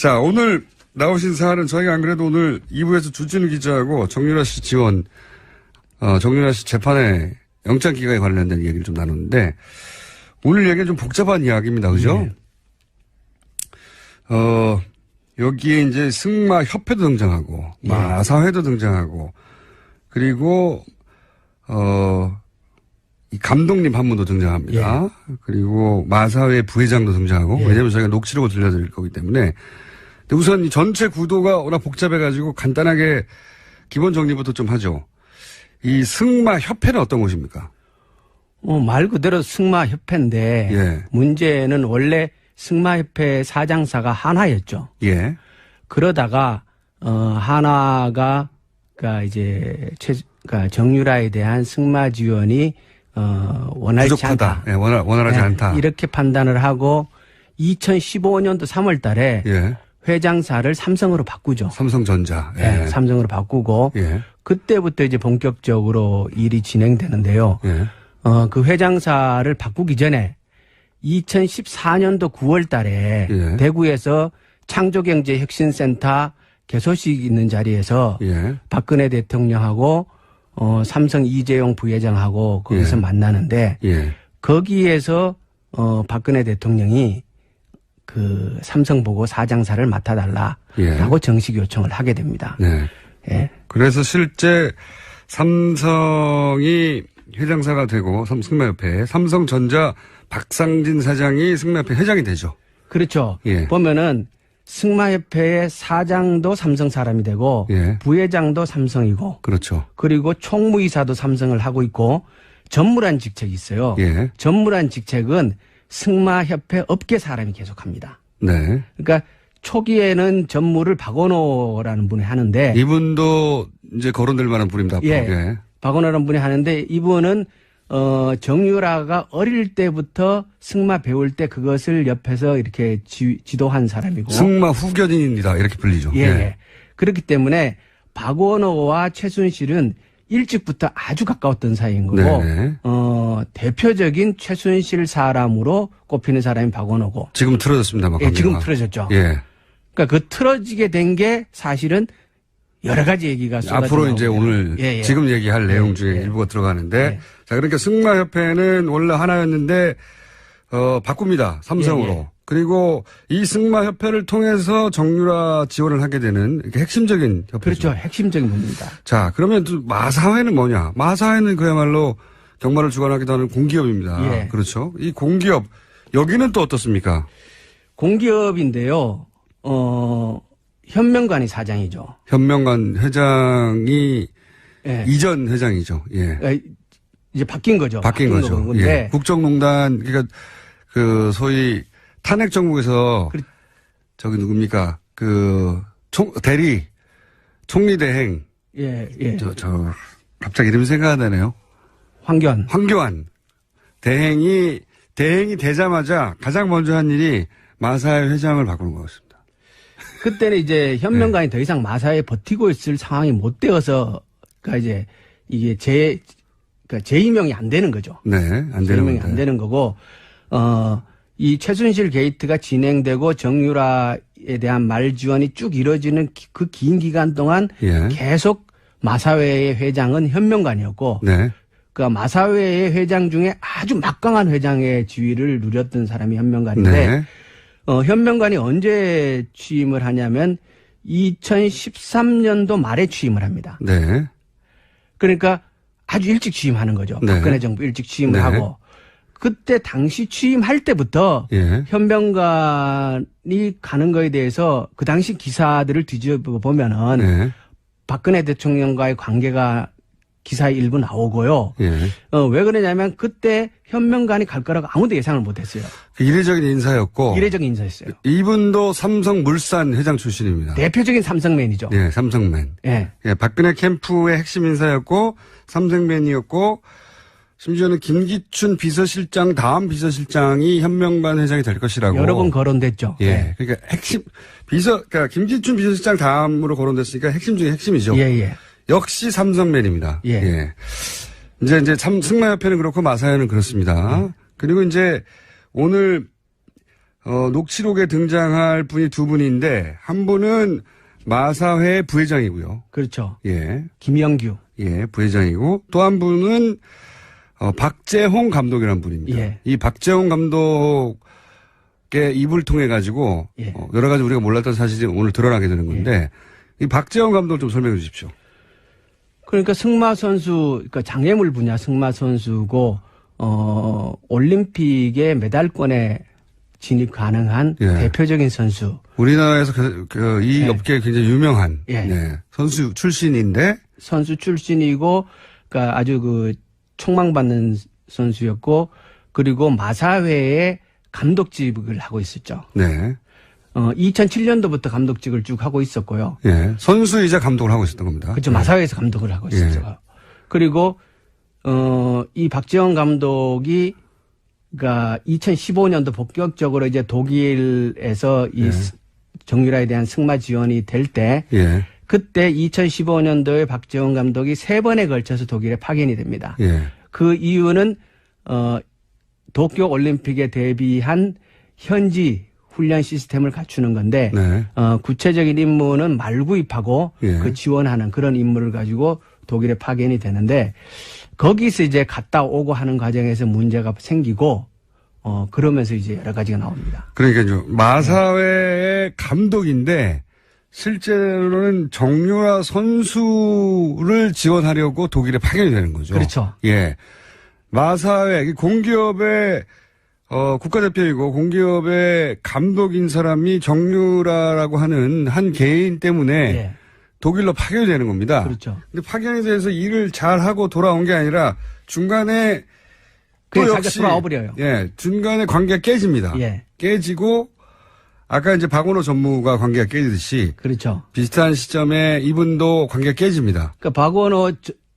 자, 오늘 나오신 사안은 저희가 안 그래도 오늘 2부에서 주진우 기자하고 정유라 씨 정유라 씨 재판에 영장 기각에 관련된 얘기를 좀 나눴는데 오늘 얘기는 좀 복잡한 이야기입니다. 그죠? 네. 여기에 이제 승마협회도 등장하고, 마사회도 등장하고, 그리고, 이 감독님 한 분도 등장합니다. 그리고 마사회 부회장도 등장하고, 왜냐면 저희가 녹취록을 들려드릴 거기 때문에. 근데 우선 이 전체 구도가 워낙 복잡해가지고 간단하게 기본 정리부터 좀 하죠. 이 승마협회는 어떤 곳입니까? 말 그대로 승마협회인데, 문제는 원래 승마협회 사장사가 한화였죠. 예. 그러다가 한화가 그러니까 정유라에 대한 승마 지원이 원활치 부족하다. 않다. 예, 원활하지 않다. 이렇게 판단을 하고 2015년도 3월 달에 회장사를 삼성으로 바꾸죠. 삼성전자. 예. 삼성으로 바꾸고 그때부터 이제 본격적으로 일이 진행되는데요. 그 회장사를 바꾸기 전에 2014년도 9월 달에 대구에서 창조경제혁신센터 개소식 있는 자리에서 박근혜 대통령하고 삼성 이재용 부회장하고 거기서 만나는데 거기에서 박근혜 대통령이 그 삼성 보고 사장사를 맡아달라라고 정식 요청을 하게 됩니다. 그래서 실제 삼성이 회장사가 되고 승마협회 삼성전자 박상진 사장이 승마협회 회장이 되죠. 그렇죠. 보면은 승마협회의 사장도 삼성 사람이 되고 부회장도 삼성이고 그렇죠. 그리고 총무이사도 삼성을 하고 있고 전무란 직책이 있어요. 전무란 직책은 승마협회 업계 사람이 계속합니다. 그러니까 초기에는 전무를 박원호라는 분이 하는데 이분도 이제 거론될 만한 분입니다. 박원호라는 분이 하는데 이분은 정유라가 어릴 때부터 승마 배울 때 그것을 옆에서 이렇게 지도한 사람이고. 승마 후견인입니다. 이렇게 불리죠. 그렇기 때문에 박원호와 최순실은 일찍부터 아주 가까웠던 사이인 거고, 대표적인 최순실 사람으로 꼽히는 사람이 박원호고. 지금 틀어졌습니다. 지금 틀어졌죠. 그러니까 그 틀어지게 된 게 사실은 여러 가지 얘기가 앞으로 이제 오늘 지금 얘기할 내용 중에 일부가 들어가는데 자 그러니까 승마협회는 원래 하나였는데 바꿉니다. 삼성으로. 그리고 이 승마협회를 통해서 정유라 지원을 하게 되는 이렇게 핵심적인 협회죠. 그렇죠. 핵심적인 부분입니다. 자 그러면 또 마사회는 뭐냐. 마사회는 그야말로 경마를 주관하기도 하는 공기업입니다. 그렇죠. 이 공기업 여기는 또 어떻습니까? 공기업인데요. 현명관이 사장이죠. 현명관 회장이 이전 회장이죠. 이제 바뀐 거죠. 바뀐 거죠. 국정농단 그러니까 그 소위 탄핵 정국에서 저기 누굽니까 그 총리 대행 저 갑자기 이름이 생각 안 나네요. 황교안 대행이 되자마자 가장 먼저 한 일이 마사회 회장을 바꾸는 거였습니다. 그때는 이제 현명관이 더 이상 마사회에 버티고 있을 상황이 못 되어서, 그러니까 이제 이게 그러니까 재임명이 안 되는 거죠. 재임명이 안 되는 거고, 이 최순실 게이트가 진행되고 정유라에 대한 말 지원이 쭉 이루어지는 그 긴 기간 동안 계속 마사회의 회장은 현명관이었고, 그러니까 마사회의 회장 중에 아주 막강한 회장의 지위를 누렸던 사람이 현명관인데, 현명관이 언제 취임을 하냐면 2013년도 말에 취임을 합니다. 그러니까 아주 일찍 취임하는 거죠. 박근혜 정부 일찍 취임을 하고 그때 당시 취임할 때부터 현명관이 가는 거에 대해서 그 당시 기사들을 뒤집어 보면은 박근혜 대통령과의 관계가 기사에 일부 나오고요. 왜 그러냐면 그때 현명관이 갈 거라고 아무도 예상을 못했어요. 이례적인 인사였고. 이례적인 인사였어요. 이분도 삼성물산 회장 출신입니다. 대표적인 삼성맨이죠. 삼성맨. 박근혜 캠프의 핵심 인사였고 삼성맨이었고 심지어는 김기춘 비서실장 다음 비서실장이 현명관 회장이 될 것이라고. 여러 번 거론됐죠. 그러니까 핵심 그러니까 김기춘 비서실장 다음으로 거론됐으니까 핵심 중에 핵심이죠. 역시 삼성맨입니다. 이제 승마협회는 그렇고 마사회는 그렇습니다. 그리고 이제 오늘 녹취록에 등장할 분이 두 분인데 한 분은 마사회 부회장이고요. 그렇죠. 예. 김영규. 예, 부회장이고 또 한 분은 박재홍 감독이라는 분입니다. 예. 이 박재홍 감독의 입을 통해 가지고 예. 여러 가지 우리가 몰랐던 사실이 오늘 드러나게 되는 건데 이 박재홍 감독 좀 설명해 주십시오. 그러니까 승마 선수, 그러니까 장애물 분야 승마 선수고 올림픽의 메달권에 진입 가능한 예. 대표적인 선수. 우리나라에서 이 예. 업계에 굉장히 유명한 예. 네, 선수 출신인데 선수 출신이고, 그러니까 아주 그 촉망받는 선수였고, 그리고 마사회의 감독직을 하고 있었죠. 네. 2007년도부터 감독직을 쭉 하고 있었고요. 예. 선수이자 감독을 하고 있었던 겁니다. 그렇죠. 마사회에서 감독을 하고 있었죠. 예. 그리고 이 박재홍 감독이 그러니까 2015년도 본격적으로 이제 독일에서 이 예. 정유라에 대한 승마 지원이 될 때 예. 그때 2015년도에 박재홍 감독이 3번에 걸쳐서 독일에 파견이 됩니다. 예. 그 이유는 도쿄 올림픽에 대비한 현지 훈련 시스템을 갖추는 건데 네. 구체적인 임무는 말구입하고 예. 그 지원하는 그런 임무를 가지고 독일에 파견이 되는데 거기서 이제 갔다 오고 하는 과정에서 문제가 생기고 그러면서 이제 여러 가지가 나옵니다. 그러니까요. 마사회의 감독인데 실제로는 정유라 선수를 지원하려고 독일에 파견이 되는 거죠. 그렇죠. 예. 마사회 공기업의 국가대표이고 공기업의 감독인 사람이 정유라라고 하는 한 개인 때문에 예. 독일로 파견이 되는 겁니다. 그렇죠. 근데 파견이 돼서 일을 잘하고 돌아온 게 아니라 중간에 또 그냥 역시 자기가 돌아와 버려요. 예, 중간에 관계가 깨집니다. 예. 깨지고 아까 이제 박원호 전무가 관계가 깨지듯이 그렇죠. 비슷한 시점에 이분도 관계가 깨집니다. 그러니까 박원호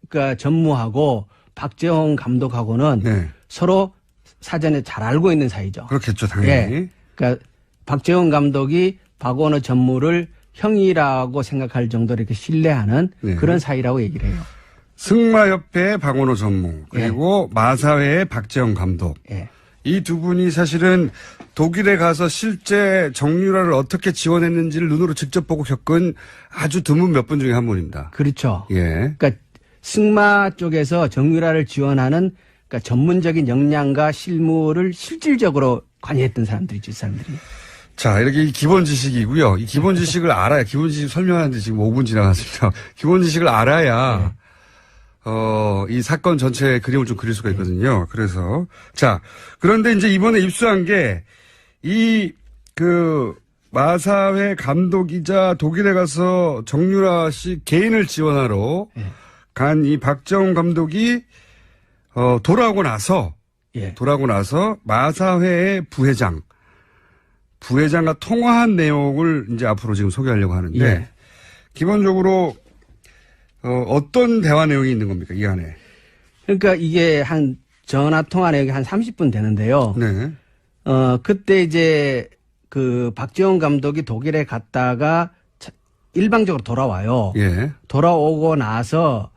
그러니까 전무하고 박재홍 감독하고는 네. 서로 사전에 잘 알고 있는 사이죠. 그렇겠죠, 당연히. 예. 그러니까 박재홍 감독이 박원호 전무를 형이라고 생각할 정도로 이렇게 신뢰하는 네. 그런 사이라고 얘기를 해요. 승마협회의 박원호 전무 그리고 마사회의 박재홍 감독. 예. 이 두 분이 사실은 독일에 가서 실제 정유라를 어떻게 지원했는지를 눈으로 직접 보고 겪은 아주 드문 몇 분 중에 한 분입니다. 그렇죠. 예. 그러니까 승마 쪽에서 정유라를 지원하는 그러니까 전문적인 역량과 실무를 실질적으로 관여했던 사람들이죠, 이 사람들이. 자, 이렇게 기본 지식이고요. 이 기본 지식을 알아야, 기본 지식 설명하는데 지금 5분 지나갔습니다. 기본 지식을 알아야, 이 사건 전체의 그림을 좀 그릴 수가 있거든요. 그래서. 자, 그런데 이제 이번에 입수한 게, 마사회 감독이자 독일에 가서 정유라 씨 개인을 지원하러 간 이 박재홍 감독이, 돌아오고 나서 마사회의 부회장과 통화한 내용을 이제 앞으로 지금 소개하려고 하는데, 예. 기본적으로, 어떤 대화 내용이 있는 겁니까, 이 안에? 그러니까 이게 전화 통화 내역이 한 30분 되는데요. 네. 그때 이제 그 박재홍 감독이 독일에 갔다가 일방적으로 돌아와요. 예. 돌아오고 나서,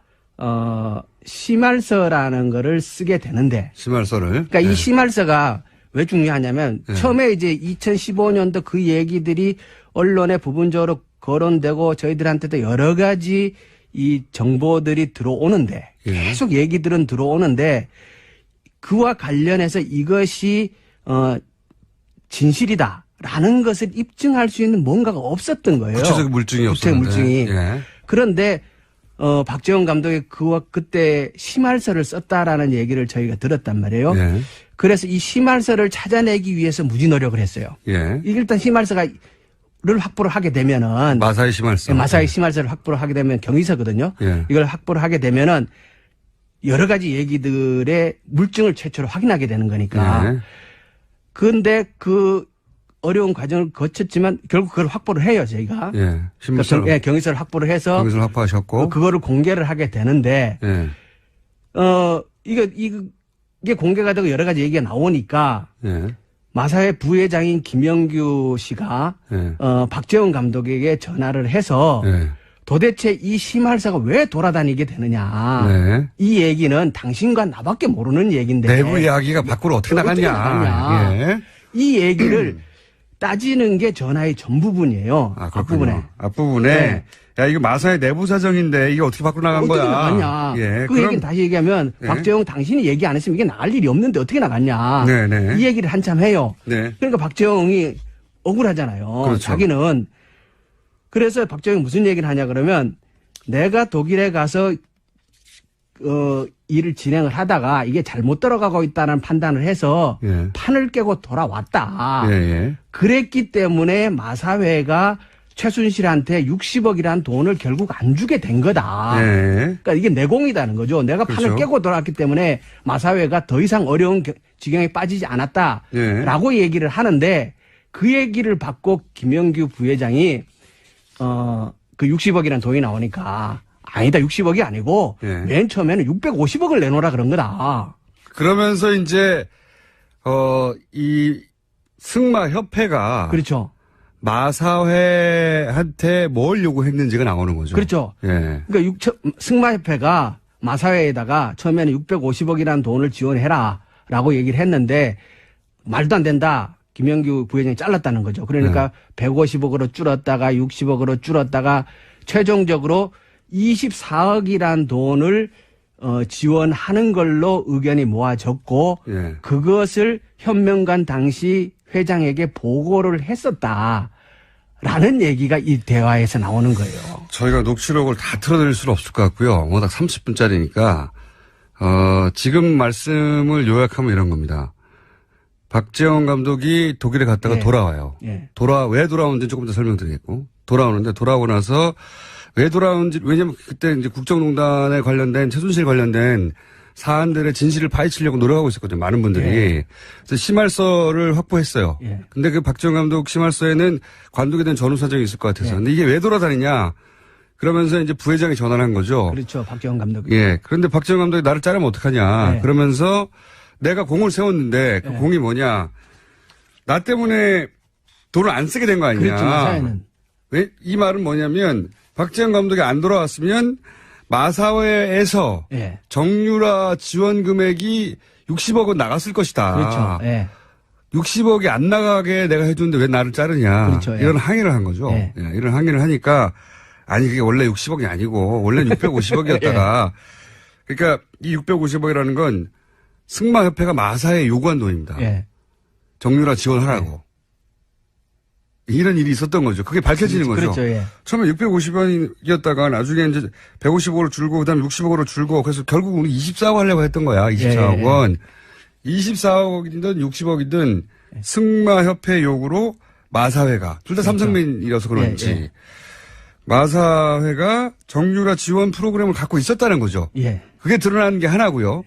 심할서라는 거를 쓰게 되는데. 심할서를. 그러니까 이 심할서가 왜 중요하냐면 처음에 이제 2015년도 그 얘기들이 언론에 부분적으로 거론되고 저희들한테도 여러 가지 이 정보들이 들어오는데 계속 얘기들은 들어오는데 그와 관련해서 이것이 진실이다라는 것을 입증할 수 있는 뭔가가 없었던 거예요. 구체적 물증이 없었는데. 물증이. 예. 그런데 박재홍 감독이 그때 심할서를 썼다라는 얘기를 저희가 들었단 말이에요. 예. 그래서 이 심할서를 찾아내기 위해서 무지 노력을 했어요. 예. 이게 일단 심할서를 확보를 하게 되면은 마사회 심할서. 마사회 심할서를 확보를 하게 되면 경위서거든요. 예. 이걸 확보를 하게 되면은 여러 가지 얘기들의 물증을 최초로 확인하게 되는 거니까. 예. 그런데 그 어려운 과정을 거쳤지만 결국 그걸 확보를 해요, 저희가. 예. 심할서. 그러니까 경위서를 확보를 해서 경위서를 확보하셨고. 그거를 공개를 하게 되는데 예. 이게 공개가 되고 여러 가지 얘기가 나오니까 예. 마사회 부회장인 김영규 씨가 예. 박재홍 감독에게 전화를 해서 예. 도대체 이 심할서가 왜 돌아다니게 되느냐. 네. 이 얘기는 당신과 나밖에 모르는 얘기인데. 내부 이야기가 밖으로 어떻게 나갔냐. 예. 이 얘기를 따지는 게 전화의 전부분이에요. 앞부분에. 앞부분에. 네. 야, 이거 마사회 내부 사정인데 이게 어떻게 밖으로 나간 거야? 어떻게 나갔냐. 예. 그 얘기는 다시 얘기하면 박재홍 당신이 얘기 안 했으면 이게 나갈 일이 없는데 어떻게 나갔냐. 네네. 이 얘기를 한참 해요. 네. 그러니까 박재홍이 억울하잖아요. 그렇죠. 자기는. 그래서 박재홍이 무슨 얘기를 하냐 그러면 내가 독일에 가서 일을 진행을 하다가 이게 잘못 들어가고 있다는 판단을 해서 예. 판을 깨고 돌아왔다. 예. 그랬기 때문에 마사회가 최순실한테 60억이라는 돈을 결국 안 주게 된 거다. 예. 그러니까 이게 내공이다는 거죠. 내가 그렇죠. 판을 깨고 돌아왔기 때문에 마사회가 더 이상 어려운 지경에 빠지지 않았다라고 얘기를 하는데 그 얘기를 받고 김영규 부회장이 그 60억이라는 돈이 나오니까 아니다. 60억이 아니고 맨 처음에는 650억을 내놓으라 그런 거다. 그러면서 이제 이 승마협회가 그렇죠. 마사회한테 뭘 요구했는지가 나오는 거죠. 그렇죠. 예. 그러니까 승마협회가 마사회에다가 처음에는 650억이라는 돈을 지원해라라고 얘기를 했는데 말도 안 된다. 김영규 부회장이 잘랐다는 거죠. 그러니까 150억으로 줄었다가 60억으로 줄었다가 최종적으로 24억이란 돈을 지원하는 걸로 의견이 모아졌고 그것을 현명관 당시 회장에게 보고를 했었다라는 얘기가 이 대화에서 나오는 거예요. 저희가 녹취록을 다 틀어드릴 수는 없을 것 같고요. 워낙 30분짜리니까 지금 말씀을 요약하면 이런 겁니다. 박재홍 감독이 독일에 갔다가 돌아와요. 왜 돌아오는지 조금 더 설명드리겠고 돌아오는데 돌아오고 나서 왜 돌아오는지 왜냐면 그때 이제 국정농단에 관련된 최순실 관련된 사안들의 진실을 파헤치려고 노력하고 있었거든요. 많은 분들이. 그래서 심할서를 확보했어요. 근데 그 박재홍 감독 심할서에는 관두게 된 전후 사정이 있을 것 같아서. 근데 이게 왜 돌아다니냐? 그러면서 이제 부회장이 전화를 한 거죠. 그렇죠. 박재홍 감독이. 그런데 박재홍 감독이 나를 자르면 어떡하냐. 그러면서 내가 공을 세웠는데 그 공이 뭐냐. 나 때문에 돈을 안 쓰게 된 거 아니냐. 그렇죠. 마사회는. 왜? 이 말은 뭐냐면 박재홍 감독이 안 돌아왔으면 마사회에서 정유라 지원 금액이 60억은 나갔을 것이다. 그렇죠. 60억이 안 나가게 내가 해줬는데 왜 나를 자르냐. 그렇죠. 이런 항의를 한 거죠. 이런 항의를 하니까 아니 그게 원래 60억이 아니고 원래는 650억이었다가 그러니까 이 650억이라는 건 승마협회가 마사회에 요구한 돈입니다. 정유라 지원하라고. 이런 일이 있었던 거죠. 그게 밝혀지는 거죠. 그렇죠. 처음에 650원이었다가 나중에 이제 150억으로 줄고 그다음에 60억으로 줄고 그래서 결국 우리 24억 하려고 했던 거야. 24억 원. 24억이든 60억이든 승마협회 요구로 마사회가 둘 다 삼성맨이라서 그런지 마사회가 정유라 지원 프로그램을 갖고 있었다는 거죠. 그게 드러나는 게 하나고요.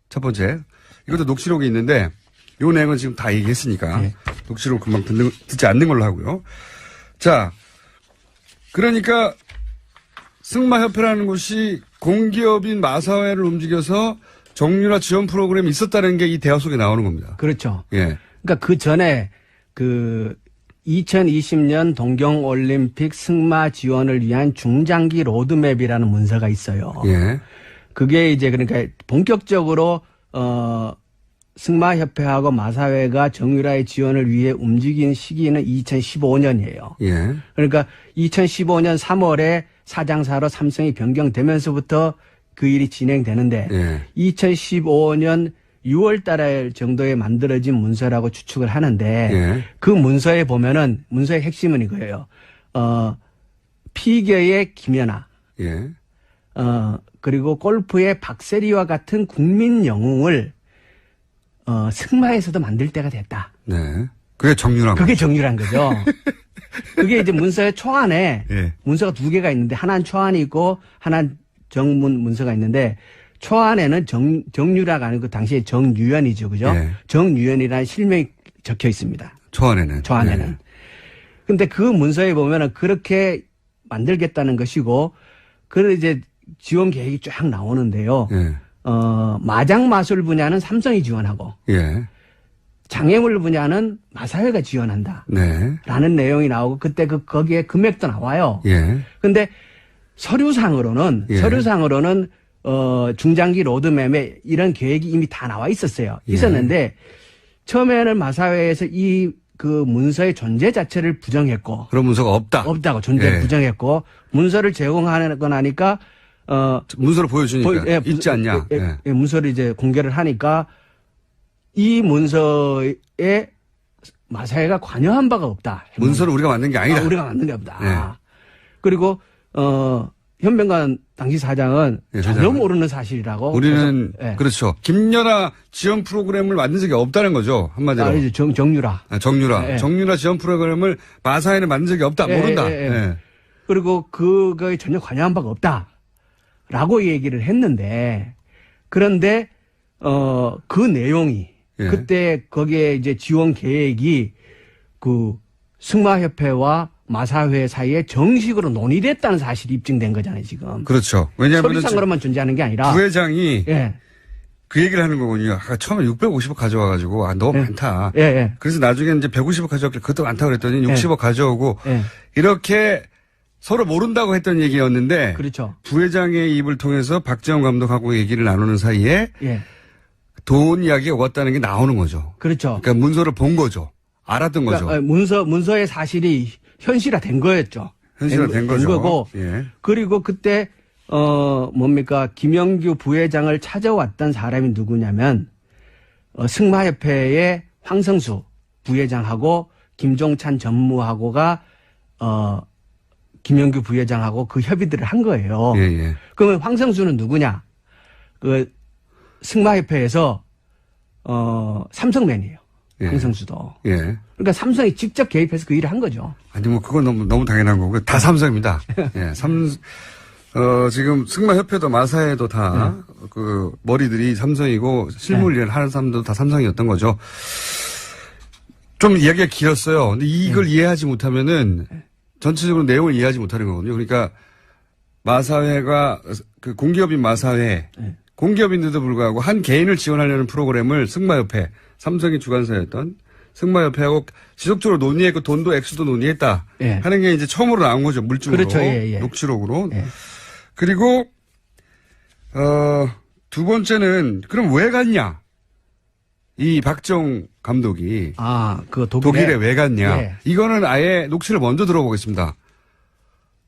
첫 번째. 이것도 녹취록이 있는데 요 내용은 지금 다 얘기했으니까 녹취록 금방 듣지 않는 걸로 하고요. 자, 그러니까 승마협회라는 곳이 공기업인 마사회를 움직여서 정유라 지원 프로그램이 있었다는 게 이 대화 속에 나오는 겁니다. 그렇죠. 그러니까 그 전에 그 2020년 동경올림픽 승마 지원을 위한 중장기 로드맵이라는 문서가 있어요. 그게 이제 그러니까 본격적으로 승마협회하고 마사회가 정유라의 지원을 위해 움직인 시기는 2015년이에요. 그러니까 2015년 3월에 사장사로 삼성이 변경되면서부터 그 일이 진행되는데 2015년 6월 달 정도에 만들어진 문서라고 추측을 하는데 그 문서에 보면은 문서의 핵심은 이거예요. 피겨의 김연아. 그리고 골프의 박세리와 같은 국민 영웅을 승마에서도 만들 때가 됐다. 그게 정유란 그게 정유란 거죠. 그게 이제 문서의 초안에 문서가 두 개가 있는데 하나는 초안이 있고 하나는 정문 문서가 있는데 초안에는 정유라가 아니고 당시에 정유연이죠. 그죠? 정유연이라는 실명이 적혀 있습니다. 초안에는. 근데 그 문서에 보면은 그렇게 만들겠다는 것이고 그런 이제 지원 계획이 쫙 나오는데요. 마장 마술 분야는 삼성이 지원하고 장애물 분야는 마사회가 지원한다. 라는 내용이 나오고 그때 거기에 금액도 나와요. 근데 서류상으로는 중장기 로드맵에 이런 계획이 이미 다 나와 있었어요. 있었는데 처음에는 마사회에서 이 그 문서의 존재 자체를 부정했고. 그런 문서가 없다고 존재를 부정했고 문서를 제공하고 나니까 문서를 보여주니까 있지 않냐. 문서를 이제 공개를 하니까 이 문서에 마사회가 관여한 바가 없다. 문서를 우리가 만든 게 아니다. 우리가 만든 게 없다. 그리고 현명관 당시 사장은 전혀 모르는 사실이라고. 우리는 그렇죠. 김연아 지원 프로그램을 만든 적이 없다는 거죠. 한마디로. 정유라. 정유라. 정유라 지원 프로그램을 마사회는 만든 적이 없다. 모른다. 그리고 그거에 전혀 관여한 바가 없다라고 얘기를 했는데 그런데 그 내용이 그때 거기에 이제 지원 계획이 그 승마협회와 마사회 사이에 정식으로 논의됐다는 사실이 입증된 거잖아요, 지금. 그렇죠. 왜냐하면 서류상으로만 존재하는 게 아니라 부회장이 그 얘기를 하는 거군요. 처음에 650억 가져와가지고 너무 많다. 그래서 나중에 이제 150억 가져왔길래 그것도 많다 그랬더니 60억 가져오고 이렇게 서로 모른다고 했던 얘기였는데 그렇죠. 부회장의 입을 통해서 박재원 감독하고 얘기를 나누는 사이에 돈 이야기가 왔다는 게 나오는 거죠. 그렇죠. 그러니까 문서를 본 거죠. 알았던 거죠. 문서의 사실이 현실화된 거였죠. 현실화된 거죠. 거고. 그리고 그때 김영규 부회장을 찾아왔던 사람이 누구냐면 승마협회의 황성수 부회장하고 김종찬 전무하고가 김영규 부회장하고 그 협의들을 한 거예요. 그러면 황성수는 누구냐? 그 승마협회에서 삼성맨이에요. 황성수도. 그러니까 삼성이 직접 개입해서 그 일을 한 거죠. 아니 그건 너무 당연한 거고 다 삼성입니다. 지금 승마협회도 마사회도 다 그 머리들이 삼성이고 실무 일을 하는 사람도 다 삼성이었던 거죠. 좀 이야기가 길었어요. 근데 이걸 이해하지 못하면은 전체적으로 내용을 이해하지 못하는 거거든요. 그러니까 마사회가 그 공기업인 마사회 공기업인데도 불구하고 한 개인을 지원하려는 프로그램을 승마협회 삼성이 주관사였던 승마협회하고 지속적으로 논의했고 돈도 액수도 논의했다 하는 게 이제 처음으로 나온 거죠. 물증으로. 그렇죠. 녹취록으로. 그리고 두 번째는 그럼 왜 갔냐? 이 박정 감독이 그 독일에 왜 갔냐? 이거는 아예 녹취를 먼저 들어보겠습니다.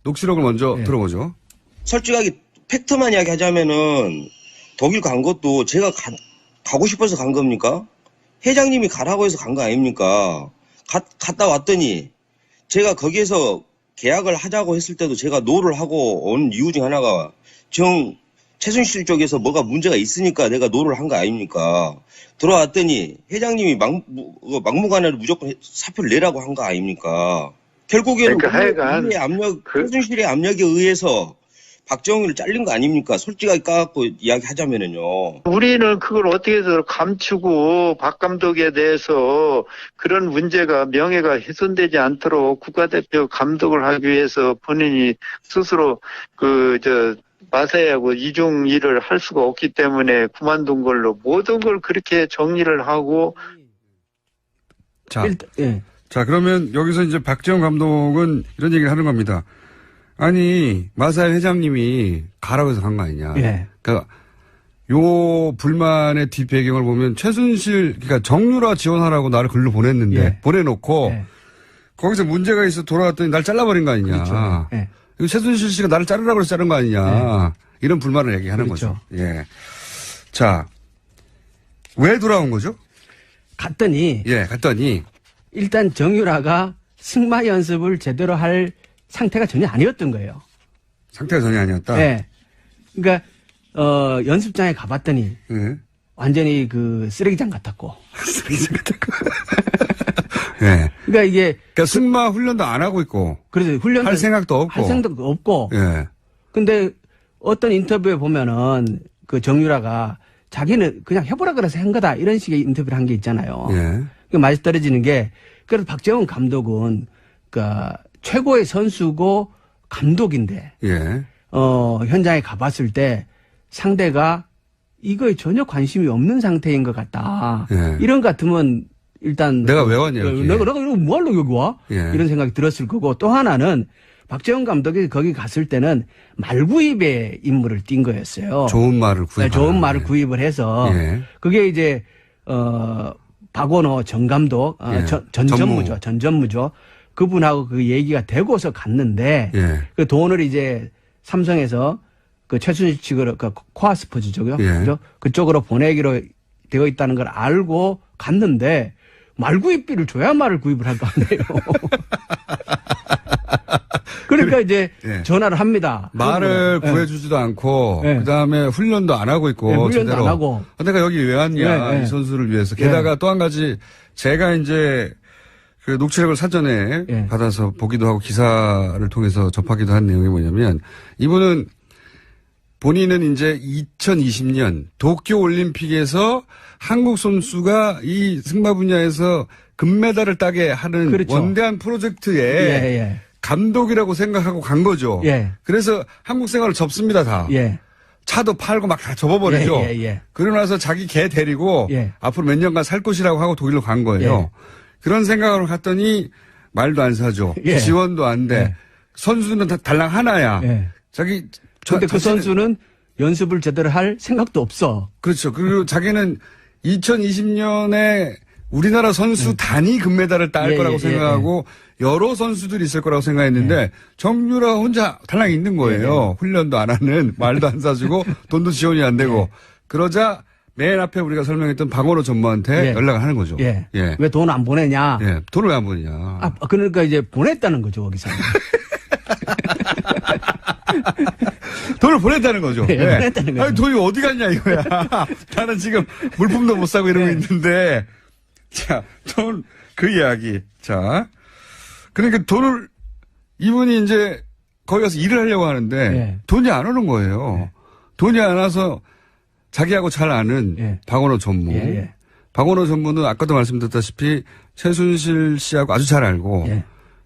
녹취록을 먼저 들어보죠. 솔직하게 팩트만 이야기하자면은 독일 간 것도 제가 가고 싶어서 간 겁니까? 회장님이 가라고 해서 간 거 아닙니까? 갔다 왔더니 제가 거기에서 계약을 하자고 했을 때도 제가 노를 하고 온 이유 중 하나가 최순실 쪽에서 뭐가 문제가 있으니까 내가 노를 한 거 아닙니까? 들어왔더니 회장님이 막무가내로 무조건 사표를 내라고 한 거 아닙니까? 결국에는 최순실의 압력에 의해서 박정희를 잘린 거 아닙니까? 솔직하게 까갖고 이야기하자면은요. 우리는 그걸 어떻게 해서 감추고 박 감독에 대해서 그런 문제가 명예가 훼손되지 않도록 국가대표 감독을 하기 위해서 본인이 스스로 마사회하고 이중 일을 할 수가 없기 때문에 그만둔 걸로 모든 걸 그렇게 정리를 하고. 자, 그러면 여기서 이제 박재원 감독은 이런 얘기를 하는 겁니다. 아니, 마사회 회장님이 가라고 해서 간 거 아니냐. 그러니까 요 불만의 뒷배경을 보면 그러니까 정유라 지원하라고 나를 글로 보냈는데 보내놓고 거기서 문제가 있어 돌아왔더니 날 잘라버린 거 아니냐. 그렇죠. 이거 최순실 씨가 나를 자르라고 해서 자른 거 아니냐. 이런 불만을 얘기하는 거죠. 자, 왜 돌아온 거죠? 갔더니 일단 정유라가 승마 연습을 제대로 할 상태가 전혀 아니었던 거예요. 상태가 전혀 아니었다? 그러니까, 연습장에 가봤더니, 완전히 그 쓰레기장 같았고. 쓰레기장 같았고. 그러니까 이게. 그러니까 승마 훈련도 안 하고 있고. 그래서 훈련도. 할 생각도 없고. 근데 어떤 인터뷰에 보면은 그 정유라가 자기는 그냥 해보라 그래서 한 거다. 이런 식의 인터뷰를 한 게 있잖아요. 그 맛이 떨어지는 게, 그래서 박재원 감독은, 그니까, 최고의 선수고 감독인데 현장에 가봤을 때 상대가 이거에 전혀 관심이 없는 상태인 것 같다. 이런 것 같으면 일단 내가 왜 왔냐? 내가 이거 뭐하려고 여기 와? 이런 생각이 들었을 거고 또 하나는 박재원 감독이 거기 갔을 때는 말구입의 임무를 띈 거였어요. 좋은 말을 구입을 해서 그게 이제 박원호 전 감독, 전 전무죠. 그분하고 그 얘기가 되고서 갔는데 그 돈을 이제 삼성에서 그 최순실 측으로 그 코아스포츠죠. 그죠? 그쪽으로 보내기로 되어 있다는 걸 알고 갔는데 말구입비를 줘야 말을 구입을 할 거 아니에요. 그러니까 이제 전화를 합니다. 말을 구해주지도 않고 그다음에 훈련도 안 하고 있고 훈련도 제대로. 안 하고. 내가 여기 왜 왔냐 이 선수를 위해서. 게다가 또 한 가지 제가 이제 그 녹취록을 사전에 받아서 보기도 하고 기사를 통해서 접하기도 한 내용이 뭐냐면 이분은 본인은 이제 2020년 도쿄올림픽에서 한국 선수가 이 승마 분야에서 금메달을 따게 하는 그렇죠. 원대한 프로젝트에 감독이라고 생각하고 간 거죠. 그래서 한국 생활을 접습니다, 다. 차도 팔고 막 다 접어버리죠. 그러고 나서 자기 개 데리고 앞으로 몇 년간 살 것이라고 하고 독일로 간 거예요. 그런 생각으로 갔더니 말도 안 사죠. 지원도 안 돼. 선수는 다 달랑 하나야. 자기 근데 그 선수는 연습을 제대로 할 생각도 없어. 그렇죠. 그리고 자기는 2020년에 우리나라 선수 단위 금메달을 딸 거라고 생각하고 여러 선수들이 있을 거라고 생각했는데 정유라 혼자 달랑 있는 거예요. 훈련도 안 하는, 말도 안 사주고 돈도 지원이 안 되고. 그러자 맨 앞에 우리가 설명했던 박원호 전무한테 연락을 하는 거죠. 왜 돈 안 보내냐? 돈을 왜 안 보내냐? 그러니까 이제 보냈다는 거죠, 거기서. 돈을 보냈다는 거죠. 보냈다는 거죠. 아니, 돈이 어디 갔냐 이거야. 나는 지금 물품도 못 사고 이러고 있는데. 자, 그 이야기. 자. 그러니까 돈을, 이분이 이제 거기 가서 일을 하려고 하는데 돈이 안 오는 거예요. 돈이 안 와서 자기하고 잘 아는 박원호 전무. 박원호 전무는 아까도 말씀드렸다시피 최순실 씨하고 아주 잘 알고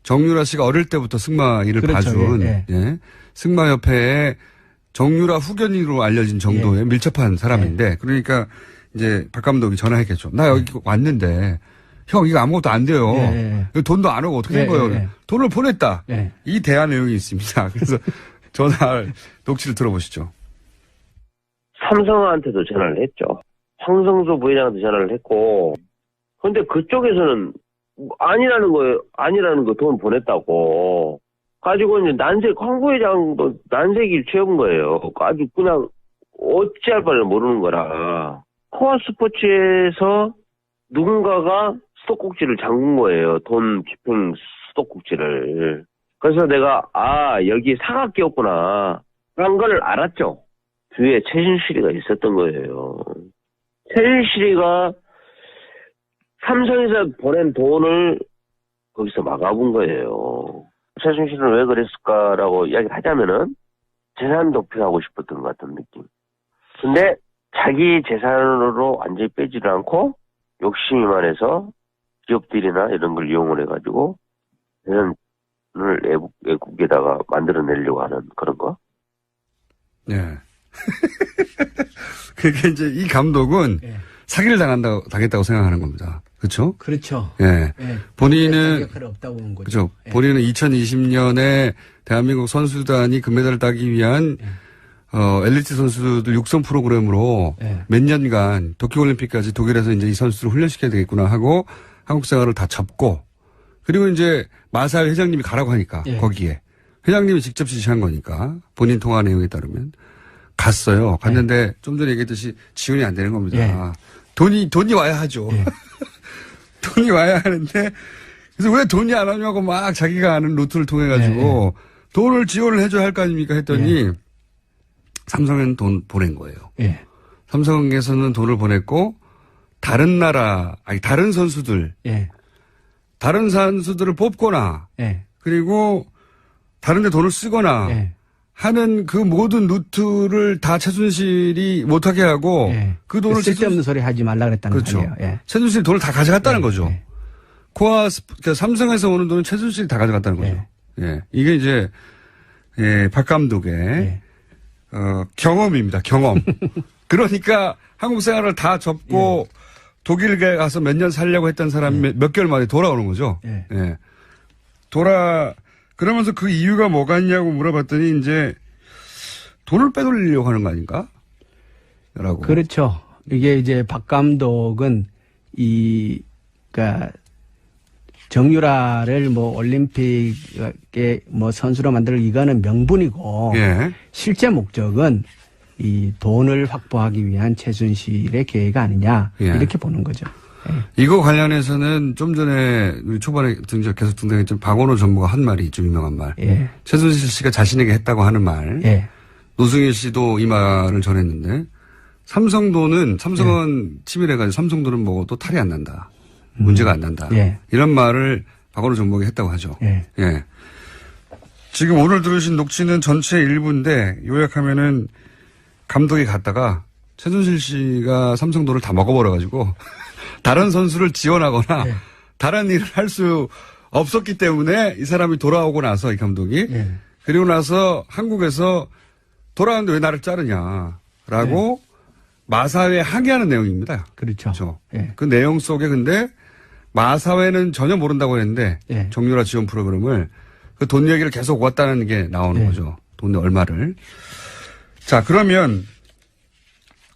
정유라 씨가 어릴 때부터 승마 일을 봐준 승마협회의 정유라 후견인으로 알려진 정도의 밀접한 사람인데 그러니까 이제 박 감독이 전화했겠죠. 나 여기 왔는데 형 이거 아무것도 안 돼요. 돈도 안 오고 어떻게 된 거예요. 돈을 보냈다. 이 대화 내용이 있습니다. 그래서 녹취를 들어보시죠. 삼성한테도 전화를 했죠. 황성수 부회장한테 전화를 했고 근데 그쪽에서는 아니라는 거 돈 보냈다고 가지고 이제 황 부회장도 난색일 채운 거예요. 아주 그냥 어찌할 바를 모르는 거라. 코아 스포츠에서 누군가가 수도꼭지를 잠근 거예요. 돈 집행 수도꼭지를. 그래서 내가 여기 사각기였구나 그런 걸 알았죠. 뒤에 최순실이가 있었던 거예요. 최순실이가 삼성에서 보낸 돈을 거기서 막아본 거예요. 최순실은 왜 그랬을까라고 이야기를 하자면은 재산 도피하고 싶었던 것 같은 느낌. 근데 자기 재산으로 완전히 빼지를 않고 욕심이 많아서 기업들이나 이런 걸 이용을 해가지고 재산을 외국에다가 만들어내려고 하는 그런 거. 네. 그게 이제 이 감독은 사기를 당했다고 생각하는 겁니다. 그렇죠? 그렇죠. 본인은 없다고 보는 거죠. 그렇죠. 본인은 2020년에 대한민국 선수단이 금메달을 따기 위한 엘리트 선수들 육성 프로그램으로 몇 년간 도쿄올림픽까지 독일에서 이제 이 선수들을 훈련시켜야 되겠구나 하고 한국 생활을 다 접고 그리고 이제 마사회 회장님이 가라고 하니까 거기에 회장님이 직접 지시한 거니까 본인 통화 내용에 따르면 갔어요. 갔는데 좀 전에 얘기했듯이 지원이 안 되는 겁니다. 돈이 와야 하죠. 돈이 와야 하는데 그래서 왜 돈이 안 오냐고 막 자기가 아는 루트를 통해 가지고 돈을 지원을 해줘야 할 거 아닙니까 했더니 삼성에는 돈 보낸 거예요. 삼성에서는 돈을 보냈고 다른 선수들 다른 선수들을 뽑거나 그리고 다른 데 돈을 쓰거나 하는 그 모든 루트를 다 최순실이 못하게 하고 그 돈을 쓸데없는 소리 하지 말라 그랬다는 거죠. 거예요. 최순실이 돈을 다 가져갔다는 거죠. 그러니까 삼성에서 오는 돈은 최순실이 다 가져갔다는 거죠. 이게 이제 박 감독의 경험입니다. 경험. 그러니까 한국 생활을 다 접고 독일에 가서 몇 년 살려고 했던 사람이 몇 개월 만에 돌아오는 거죠. 그러면서 그 이유가 뭐가 있냐고 물어봤더니 이제 돈을 빼돌리려고 하는 거 아닌가? 라고. 그렇죠. 이게 이제 박 감독은 그러니까 정유라를 뭐 올림픽에 뭐 선수로 만들 이거는 명분이고 예. 실제 목적은 이 돈을 확보하기 위한 최순실의 계획 아니냐 예. 이렇게 보는 거죠. 예. 이거 관련해서는 좀 전에 우리 초반에 계속 등장했던 박원호 전무가 한 말이 좀 유명한 말. 예. 최순실 씨가 자신에게 했다고 하는 말. 예. 노승일 씨도 이 말을 전했는데 삼성은 예. 치밀해가지고 삼성돈은 먹어도 탈이 안 난다. 문제가 안 난다. 예. 이런 말을 박원호 전무가 했다고 하죠. 예. 예. 지금 오늘 들으신 녹취는 전체 일부인데 요약하면은 감독이 갔다가 최순실 씨가 삼성돈을 다 먹어버려가지고 다른 선수를 지원하거나 예. 다른 일을 할 수 없었기 때문에 이 사람이 돌아오고 나서 이 감독이 예. 그리고 나서 한국에서 돌아왔는데 왜 나를 자르냐라고 마사회에 항의하는 내용입니다. 그렇죠. 예. 그 내용 속에 근데 마사회는 전혀 모른다고 했는데 예. 정유라 지원 프로그램을 그 돈 얘기를 계속 왔다는 게 나오는 예. 거죠. 돈 얼마를. 자, 그러면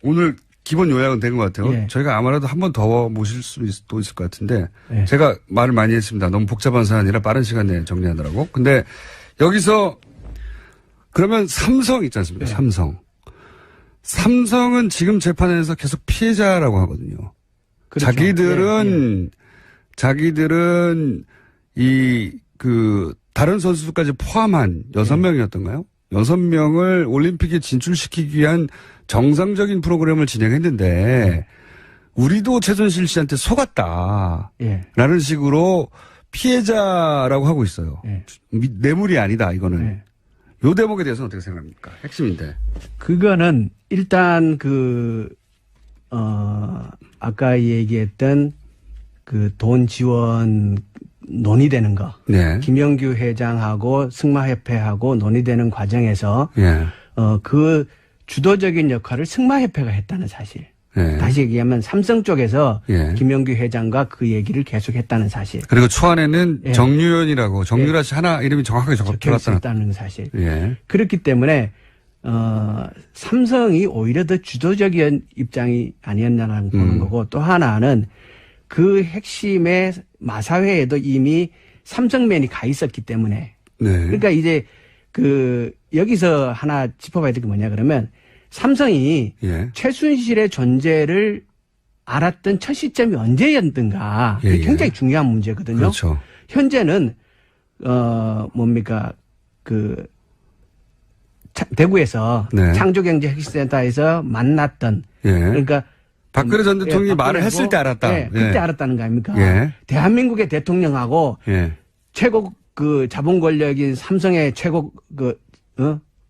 오늘 기본 요약은 된 것 같아요. 예. 저희가 아무래도 한 번 더 모실 수도 있을 것 같은데 예. 제가 말을 많이 했습니다. 너무 복잡한 사안이라 빠른 시간 내에 정리하느라고. 근데 여기서 그러면 삼성 있지 않습니까? 예. 삼성은 지금 재판에서 계속 피해자라고 하거든요. 그렇죠. 자기들은 다른 선수들까지 포함한 6명이었던가요? 6명을 올림픽에 진출시키기 위한 정상적인 프로그램을 진행했는데 우리도 최순실 씨한테 속았다. 예. 라는 식으로 피해자라고 하고 있어요. 예. 뇌물이 아니다 이거는. 예. 요 대목에 대해서는 어떻게 생각합니까? 핵심인데. 그거는 일단 아까 얘기했던 그 돈 지원 논의되는 거. 네. 김영규 회장하고 승마협회하고 논의되는 과정에서 예. 그 주도적인 역할을 승마협회가 했다는 사실. 예. 다시 얘기하면 삼성 쪽에서 예. 김영규 회장과 그 얘기를 계속했다는 사실. 그리고 초안에는 예. 정유연이라고 정유라 씨 하나 이름이 정확하게 들어갔다는. 적혀있다는 사실. 예. 그렇기 때문에 삼성이 오히려 더 주도적인 입장이 아니었냐는 보는 거고 또 하나는 그 핵심의 마사회에도 이미 삼성맨이 가 있었기 때문에. 네. 그러니까 이제 여기서 하나 짚어봐야 될 게 뭐냐 그러면 삼성이 예. 최순실의 존재를 알았던 첫 시점이 언제였던가. 예, 예. 굉장히 중요한 문제거든요. 그렇죠. 현재는 대구에서 네. 창조경제핵심센터에서 만났던 예. 그러니까 박근혜 전 대통령이 예, 말을 했을 때 알았다. 네, 그때 예. 알았다는 거 아닙니까? 예. 대한민국의 대통령하고 예. 최고 자본 권력인 삼성의 최고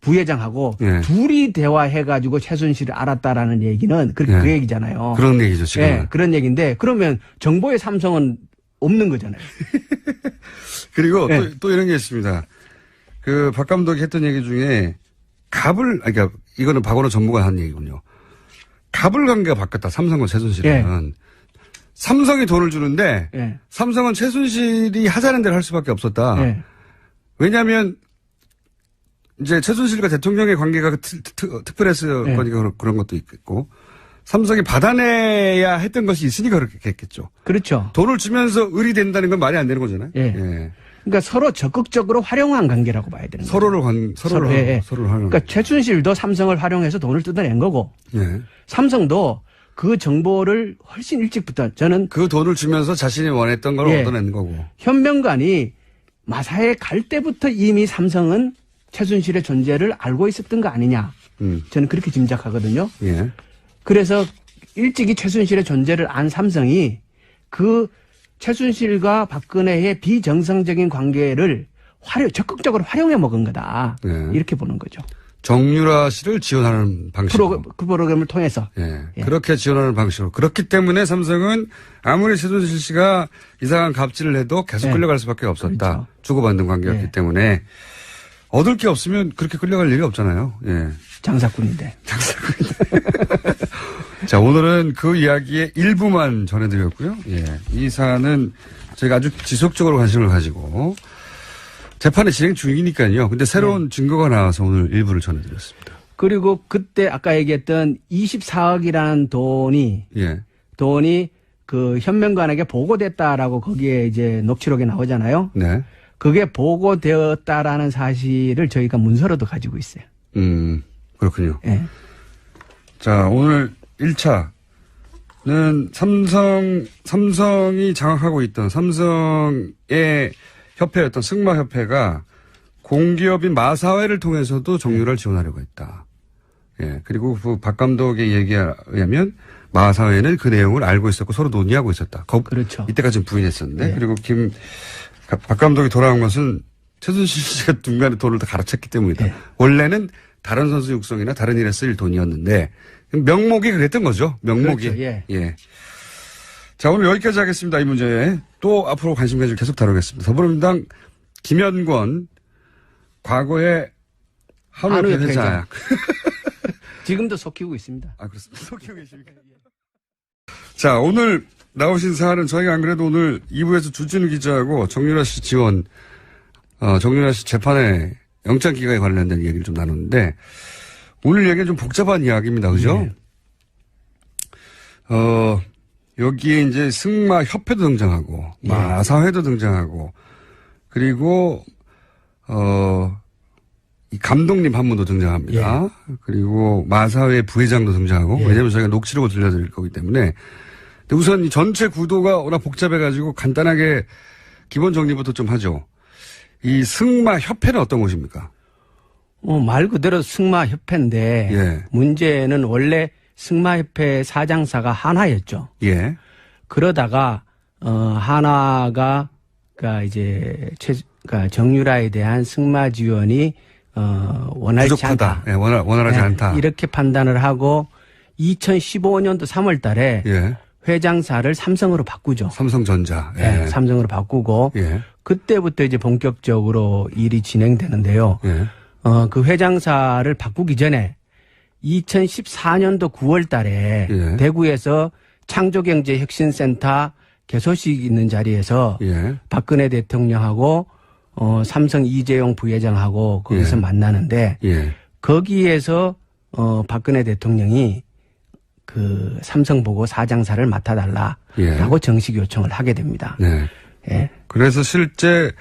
부회장하고 예. 둘이 대화해가지고 최순실을 알았다라는 얘기는 그 예. 얘기잖아요. 그런 얘기죠, 지금. 예, 그런 얘기인데 그러면 정보의 삼성은 없는 거잖아요. 그리고 예. 또 이런 게 있습니다. 박 감독이 했던 얘기 중에 그러니까 이거는 박원호 전무가 한 얘기군요. 갑을 관계가 바뀌었다. 삼성과 최순실은. 예. 삼성이 돈을 주는데 예. 삼성은 최순실이 하자는 대로 할 수밖에 없었다. 예. 왜냐하면 이제 최순실과 대통령의 관계가 특별했을 예. 거니까 그런 것도 있겠고 삼성이 받아내야 했던 것이 있으니까 그렇게 했겠죠. 그렇죠. 돈을 주면서 을이 된다는 건 말이 안 되는 거잖아요. 예. 예. 그러니까 서로 적극적으로 활용한 관계라고 봐야 되는 거죠. 서로를 예. 활용. 그러니까 최순실도 삼성을 활용해서 돈을 뜯어낸 거고 예. 삼성도 그 정보를 훨씬 일찍부터 저는 그 돈을 주면서 자신이 원했던 걸 예. 얻어낸 거고. 현명관이 마사에 갈 때부터 이미 삼성은 최순실의 존재를 알고 있었던 거 아니냐. 저는 그렇게 짐작하거든요. 예. 그래서 일찍이 최순실의 존재를 안 삼성이 그 최순실과 박근혜의 비정상적인 관계를 적극적으로 활용해 먹은 거다. 예. 이렇게 보는 거죠. 정유라 씨를 지원하는 방식으로. 그 프로그램을 통해서. 예. 예. 그렇게 지원하는 방식으로. 그렇기 때문에 삼성은 아무리 최순실 씨가 이상한 갑질을 해도 계속 예. 끌려갈 수밖에 없었다. 그렇죠. 주고받는 관계였기 예. 때문에 얻을 게 없으면 그렇게 끌려갈 일이 없잖아요. 예. 장사꾼인데. 자, 오늘은 그 이야기의 일부만 전해드렸고요. 예. 이 사안은 저희가 아주 지속적으로 관심을 가지고 재판의 진행 중이니까요. 근데 새로운 증거가 나와서 오늘 일부를 전해드렸습니다. 그리고 그때 아까 얘기했던 24억이라는 돈이 예. 그 현명관에게 보고됐다라고 거기에 이제 녹취록에 나오잖아요. 네. 그게 보고되었다라는 사실을 저희가 문서로도 가지고 있어요. 그렇군요. 네. 자, 오늘 1차는 삼성이 장악하고 있던 삼성의 협회였던 승마협회가 공기업인 마사회를 통해서도 정유라를 지원하려고 했다. 예. 그리고 그 박 감독의 얘기에 의하면 마사회는 그 내용을 알고 있었고 서로 논의하고 있었다. 그렇죠. 이때까지는 부인했었는데. 네. 그리고 박 감독이 돌아온 것은 최순실 씨가 중간에 돈을 다 갈아쳤기 때문이다. 네. 원래는 다른 선수 육성이나 다른 일에 쓸 돈이었는데 명목이 그랬던 거죠. 명목이. 그렇죠. 예. 예. 자, 오늘 여기까지 하겠습니다. 이 문제에. 또 앞으로 관심 가지고 계속 다루겠습니다. 더불어민주당 김현권 과거에 한우협회 회장. 지금도 속히고 있습니다. 아, 그렇습니다. 속히고 계십니까? 자, 오늘 나오신 사안은 저희가 안 그래도 오늘 2부에서 주진우 기자하고 정유라 씨 지원, 정유라 씨 재판에 영장 기각에 관련된 얘기를 좀 나눴는데 오늘 얘기는 좀 복잡한 이야기입니다. 그죠? 네. 여기에 이제 승마협회도 등장하고, 예. 마사회도 등장하고, 그리고, 이 감독님 한 분도 등장합니다. 예. 그리고 마사회 부회장도 등장하고, 예. 왜냐면 저희가 녹취록을 들려드릴 거기 때문에. 근데 우선 이 전체 구도가 워낙 복잡해가지고 간단하게 기본 정리부터 좀 하죠. 이 승마협회는 어떤 곳입니까? 말 그대로 승마협회인데, 예. 문제는 원래 승마협회 사장사가 한화였죠. 예. 그러다가 한화가 그러니까 정유라에 대한 승마 지원이 원활치 부족하다. 않다. 예, 원활하지 않다. 이렇게 판단을 하고 2015년도 3월달에 예. 회장사를 삼성으로 바꾸죠. 삼성전자. 예. 네, 삼성으로 바꾸고 예. 그때부터 이제 본격적으로 일이 진행되는데요. 예. 그 회장사를 바꾸기 전에 2014년도 9월 달에 예. 대구에서 창조경제혁신센터 개소식 있는 자리에서 예. 박근혜 대통령하고 삼성 이재용 부회장하고 거기서 예. 만나는데 예. 거기에서 박근혜 대통령이 그 삼성 보고 사장사를 맡아달라라고 예. 정식 요청을 하게 됩니다. 네. 예. 그래서 실제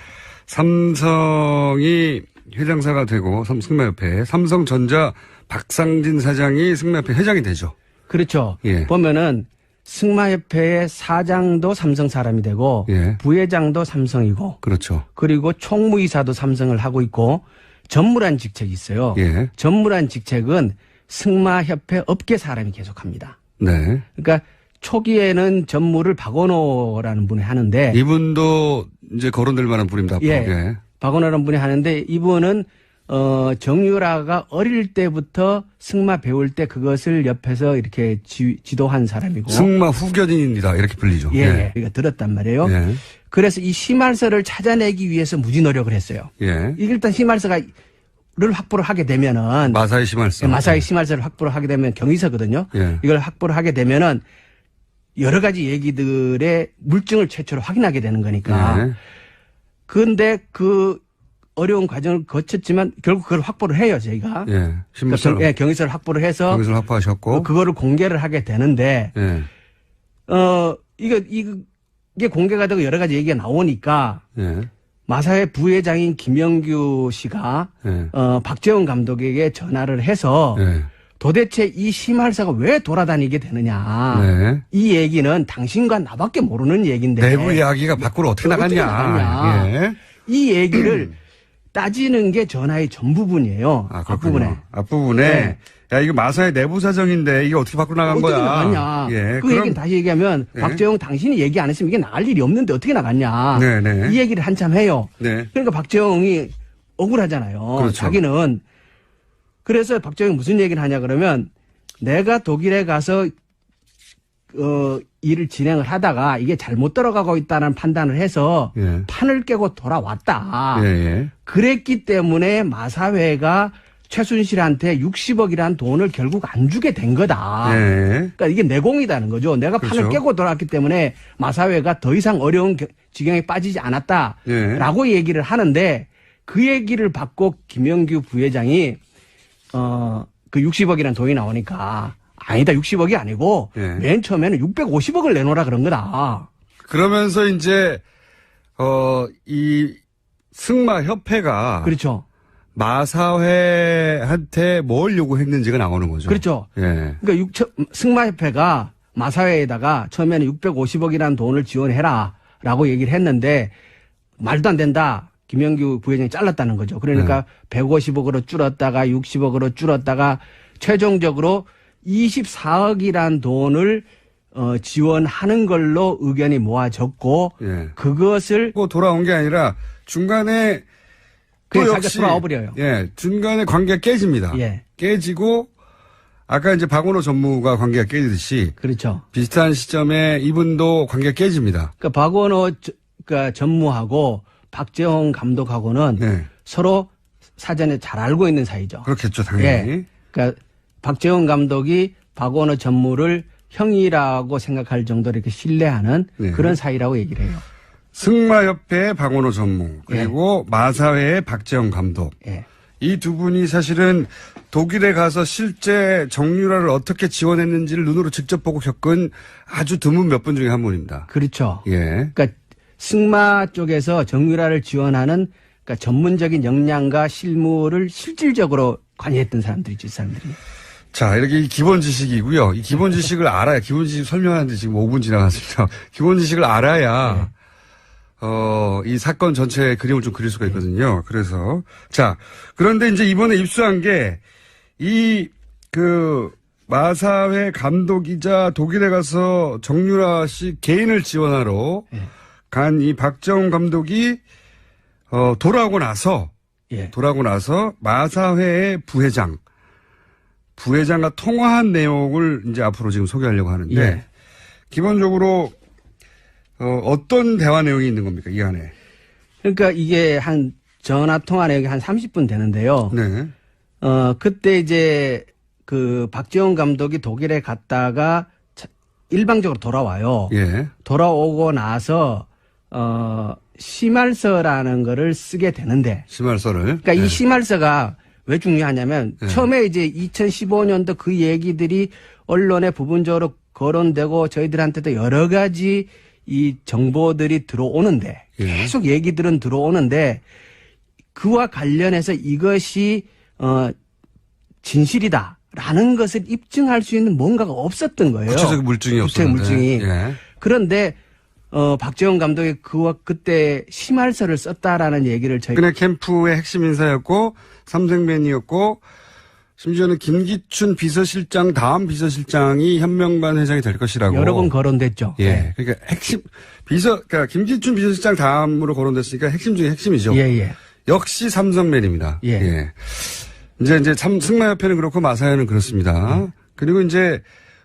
삼성이 회장사가 되고 승마협회 삼성전자 박상진 사장이 승마협회 회장이 되죠. 그렇죠. 예. 보면은 승마협회의 사장도 삼성 사람이 되고 예. 부회장도 삼성이고 그렇죠. 그리고 총무이사도 삼성을 하고 있고 전무란 직책이 있어요. 예. 전무란 직책은 승마협회 업계 사람이 계속합니다. 네. 그러니까 초기에는 전무를 박원호라는 분이 하는데 이분도 이제 거론될 만한 분입니다. 앞으로. 예. 예. 박원호라는 분이 하는데 이분은 정유라가 어릴 때부터 승마 배울 때 그것을 옆에서 이렇게 지도한 사람이고 승마 후견인입니다. 이렇게 불리죠. 예. 우리가 들었단 말이에요. 예. 그래서 이 심할서를 찾아내기 위해서 무지 노력을 했어요. 예. 이게 일단 심할서를 확보를 하게 되면은 마사의 심할서. 마사의 심할서를 확보를 하게 되면 경위서거든요. 예. 이걸 확보를 하게 되면은 여러 가지 얘기들의 물증을 최초로 확인하게 되는 거니까. 예. 그런데 그 어려운 과정을 거쳤지만 결국 그걸 확보를 해요, 저희가. 예. 심할서. 그러니까 경위서를 확보를 해서 경위서를 확보하셨고 그거를 공개를 하게 되는데 예. 이게 공개가 되고 여러 가지 얘기가 나오니까 예. 마사회 부회장인 김영규 씨가 예. 박재원 감독에게 전화를 해서 예. 도대체 이 심할서가 왜 돌아다니게 되느냐. 네. 이 얘기는 당신과 나밖에 모르는 얘기인데. 내부 이야기가 밖으로 어떻게 나갔냐. 예. 이 얘기를 따지는 게 전화의 전 부분이에요. 아, 앞부분에. 앞부분에. 네. 야, 이거 마사의 내부 사정인데 이게 어떻게 밖으로 나간 어떻게 거야. 나갔냐. 예. 그 얘기는 다시 얘기하면 네. 박재홍 당신이 얘기 안 했으면 이게 나갈 일이 없는데 어떻게 나갔냐. 네네. 이 얘기를 한참 해요. 네. 그러니까 박재홍이 억울하잖아요. 그렇죠. 자기는. 그래서 박재홍이 무슨 얘기를 하냐 그러면 내가 독일에 가서 일을 진행을 하다가 이게 잘못 들어가고 있다는 판단을 해서 예. 판을 깨고 돌아왔다. 예, 예. 그랬기 때문에 마사회가 최순실한테 60억이라는 돈을 결국 안 주게 된 거다. 예. 그러니까 이게 내공이다는 거죠. 내가 판을 그렇죠. 깨고 돌아왔기 때문에 마사회가 더 이상 어려운 지경에 빠지지 않았다라고 예. 얘기를 하는데 그 얘기를 받고 김영규 부회장이 그 60억이라는 돈이 나오니까 아니다 60억이 아니고 예. 맨 처음에는 650억을 내놓으라 그런 거다. 그러면서 이제 이 승마협회가 그렇죠. 마사회한테 뭘 요구했는지가 나오는 거죠. 그렇죠. 예. 그러니까 승마협회가 마사회에다가 처음에는 650억이라는 돈을 지원해라라고 얘기를 했는데 말도 안 된다. 김영규 부회장이 잘랐다는 거죠. 그러니까 150억으로 줄었다가 60억으로 줄었다가 최종적으로 24억이란 돈을 지원하는 걸로 의견이 모아졌고 예. 그것을 돌아온 게 아니라 중간에 또 그냥 역시 돌아와 버려요. 예, 중간에 관계가 깨집니다. 예. 깨지고 아까 이제 박원호 전무가 관계가 깨지듯이 그렇죠. 비슷한 시점에 이분도 관계가 깨집니다. 그러니까 박원호 그러니까 전무하고 박재홍 감독하고는 네. 서로 사전에 잘 알고 있는 사이죠. 그렇겠죠, 당연히. 예. 그러니까 박재홍 감독이 박원호 전무를 형이라고 생각할 정도로 이렇게 신뢰하는 네. 그런 사이라고 얘기를 해요. 승마협회의 박원호 전무 그리고 마사회의 박재홍 감독. 예. 이 두 분이 사실은 독일에 가서 실제 정유라를 어떻게 지원했는지를 눈으로 직접 보고 겪은 아주 드문 몇 분 중에 한 분입니다. 그렇죠. 예. 그러니까 승마 쪽에서 정유라를 지원하는 그러니까 전문적인 역량과 실무를 실질적으로 관여했던 사람들이죠, 이 사람들이. 자, 이렇게 기본 지식이고요. 이 기본 지식을 알아야, 기본 지식 설명하는데 지금 5분 지나갔습니다. 기본 지식을 알아야, 이 사건 전체의 그림을 좀 그릴 수가 있거든요. 그래서. 자, 그런데 이제 이번에 입수한 게, 마사회 감독이자 독일에 가서 정유라 씨 개인을 지원하러 간 이 박재홍 감독이, 돌아오고 나서 마사회의 부회장과 통화한 내용을 이제 앞으로 지금 소개하려고 하는데, 예. 기본적으로, 어떤 대화 내용이 있는 겁니까, 이 안에? 그러니까 이게 전화 통화 내역이 한 30분 되는데요. 네. 그때 이제 박재홍 감독이 독일에 갔다가 일방적으로 돌아와요. 예. 돌아오고 나서, 심할서라는 거를 쓰게 되는데. 심할서를. 그러니까 이 심할서가 왜 중요하냐면 처음에 이제 2015년도 그 얘기들이 언론에 부분적으로 거론되고 저희들한테도 여러 가지 이 정보들이 들어오는데 계속 얘기들은 들어오는데 그와 관련해서 이것이 진실이다라는 것을 입증할 수 있는 뭔가가 없었던 거예요. 구체적 물증이 없었는데. 물증이. 예. 그런데 박재홍 감독이 그때 심할서를 썼다라는 얘기를 그네 캠프의 핵심 인사였고 삼성맨이었고 심지어는 김기춘 비서실장 다음 비서실장이 현명관 회장이 될 것이라고 여러 번 거론됐죠. 예, 네. 그러니까 그러니까 김기춘 비서실장 다음으로 거론됐으니까 핵심 중에 핵심이죠. 예. 역시 삼성맨입니다. 예. 이제 승마협회는 그렇고 마사회는 그렇습니다. 그리고 이제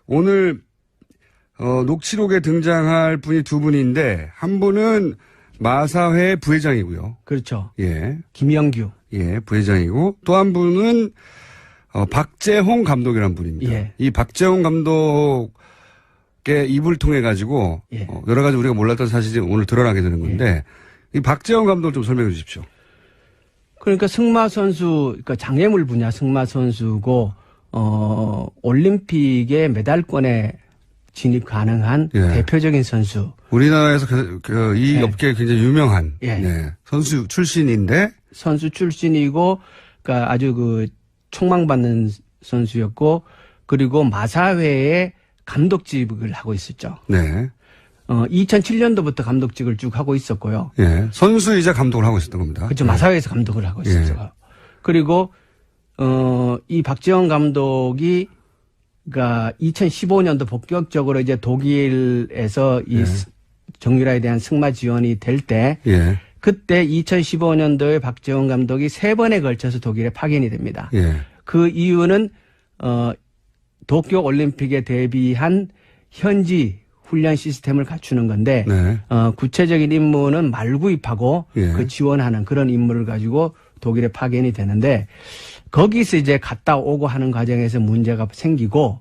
오늘 녹취록에 등장할 분이 두 분인데 한 분은 마사회 부회장이고요. 그렇죠. 예. 김영규. 예, 부회장이고 또 한 분은 박재홍 감독이라는 분입니다. 예. 이 박재홍 감독의 입을 통해 가지고 여러 가지 우리가 몰랐던 사실이 오늘 드러나게 되는 건데 이 박재홍 감독을 좀 설명해 주십시오. 그러니까 승마 선수, 그러니까 장애물 분야 승마 선수고 올림픽의 메달권에 진입 가능한 대표적인 선수. 우리나라에서 이 업계에 굉장히 유명한 선수 출신인데 선수 출신이고 그러니까 아주 총망받는 선수였고 그리고 마사회의 감독직을 하고 있었죠. 네. 2007년도부터 감독직을 쭉 하고 있었고요. 예. 선수이자 감독을 하고 있었던 겁니다. 그렇죠. 마사회에서 감독을 하고 있었죠. 그리고 이 박재홍 감독이 그러니까 2015년도 본격적으로 이제 독일에서 이 정유라에 대한 승마 지원이 될 때 그때 2015년도에 박재홍 감독이 3번에 걸쳐서 독일에 파견이 됩니다. 그 이유는 도쿄 올림픽에 대비한 현지 훈련 시스템을 갖추는 건데 구체적인 임무는 말구입하고 그 지원하는 그런 임무를 가지고 독일에 파견이 되는데 거기서 이제 갔다 오고 하는 과정에서 문제가 생기고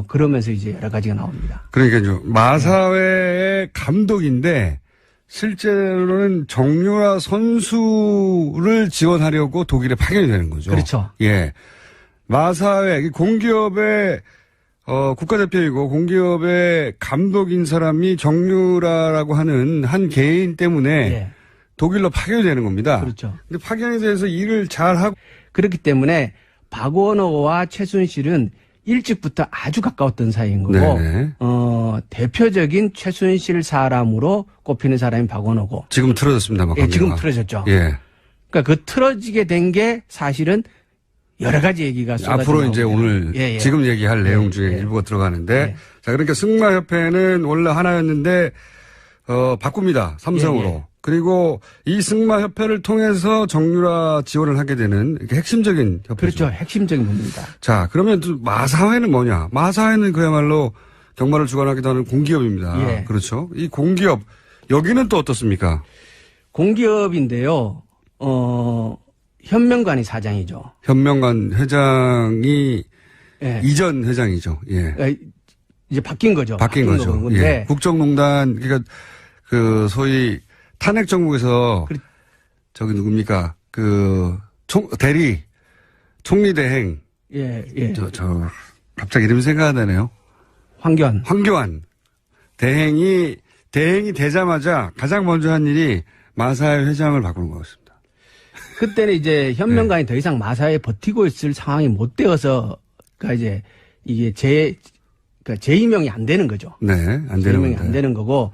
그러면서 이제 여러 가지가 나옵니다. 그러니까요. 마사회의 감독인데 실제로는 정유라 선수를 지원하려고 독일에 파견이 되는 거죠. 그렇죠. 예. 마사회 공기업의 국가대표이고 공기업의 감독인 사람이 정유라라고 하는 한 개인 때문에 예. 독일로 파견이 되는 겁니다. 그렇죠. 근데 파견에 대해서 일을 잘하고. 그렇기 때문에 박원호와 최순실은 일찍부터 아주 가까웠던 사이인 거고, 네네. 대표적인 최순실 사람으로 꼽히는 사람이 박원호고. 지금 틀어졌습니다. 예, 지금 틀어졌죠. 예. 그러니까 그 틀어지게 된 게 사실은 여러 가지 얘기가 앞으로 이제 오늘 예, 예. 지금 얘기할 내용 중에 예. 일부가 들어가는데 예. 자 그러니까 승마협회는 원래 하나였는데 바꿉니다. 삼성으로. 예, 예. 그리고 이 승마협회를 통해서 정유라 지원을 하게 되는 이렇게 핵심적인 협회죠. 그렇죠. 핵심적인 부분입니다. 자 그러면 또 마사회는 뭐냐. 마사회는 그야말로 경마를 주관하기도 하는 공기업입니다. 예. 그렇죠. 이 공기업 여기는 또 어떻습니까? 공기업인데요. 현명관이 사장이죠. 현명관 회장이 예. 이전 회장이죠. 예. 이제 바뀐 거죠. 바뀐 거죠. 건데. 예. 국정농단, 그러니까 그 소위 탄핵 정국에서 저기 누굽니까? 그 총리 대행. 예, 예. 갑자기 이름이 생각이 안 나네요. 황교안. 대행이 되자마자 가장 먼저 한 일이 마사회 회장을 바꾸는 거였습니다. 그때는 이제 현명관이 더 이상 마사회에 버티고 있을 상황이 못 되어서, 그러니까 이제 이게 그러니까 재임명이 안 되는 거죠. 네, 안 되는 재임명이 안 되는 거고,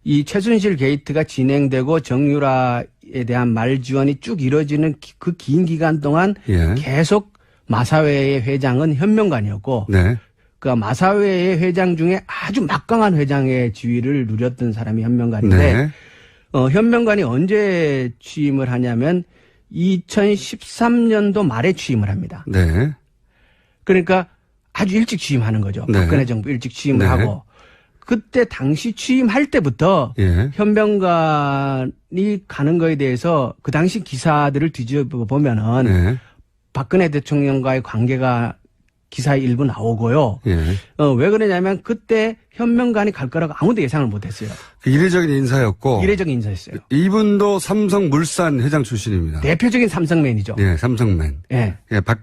이 최순실 게이트가 진행되고 정유라에 대한 말 지원이 쭉 이루어지는 그 긴 기간 동안 예. 계속 마사회의 회장은 현명관이었고, 네. 그 마사회의 회장 중에 아주 막강한 회장의 지위를 누렸던 사람이 현명관인데, 네. 현명관이 언제 취임을 하냐면 2013년도 말에 취임을 합니다. 네. 그러니까 아주 일찍 취임하는 거죠. 네. 박근혜 정부 일찍 취임을 네. 하고. 그때 당시 취임할 때부터 예. 현명관이 가는 거에 대해서 그 당시 기사들을 뒤집어 보면은 네. 박근혜 대통령과의 관계가 기사에 일부 나오고요. 예. 왜 그러냐면 그때 현명관이 갈 거라고 아무도 예상을 못 했어요. 이례적인 인사였고. 이례적인 인사였어요. 이분도 삼성물산 회장 출신입니다. 대표적인 삼성맨이죠. 예, 삼성맨. 예. 예,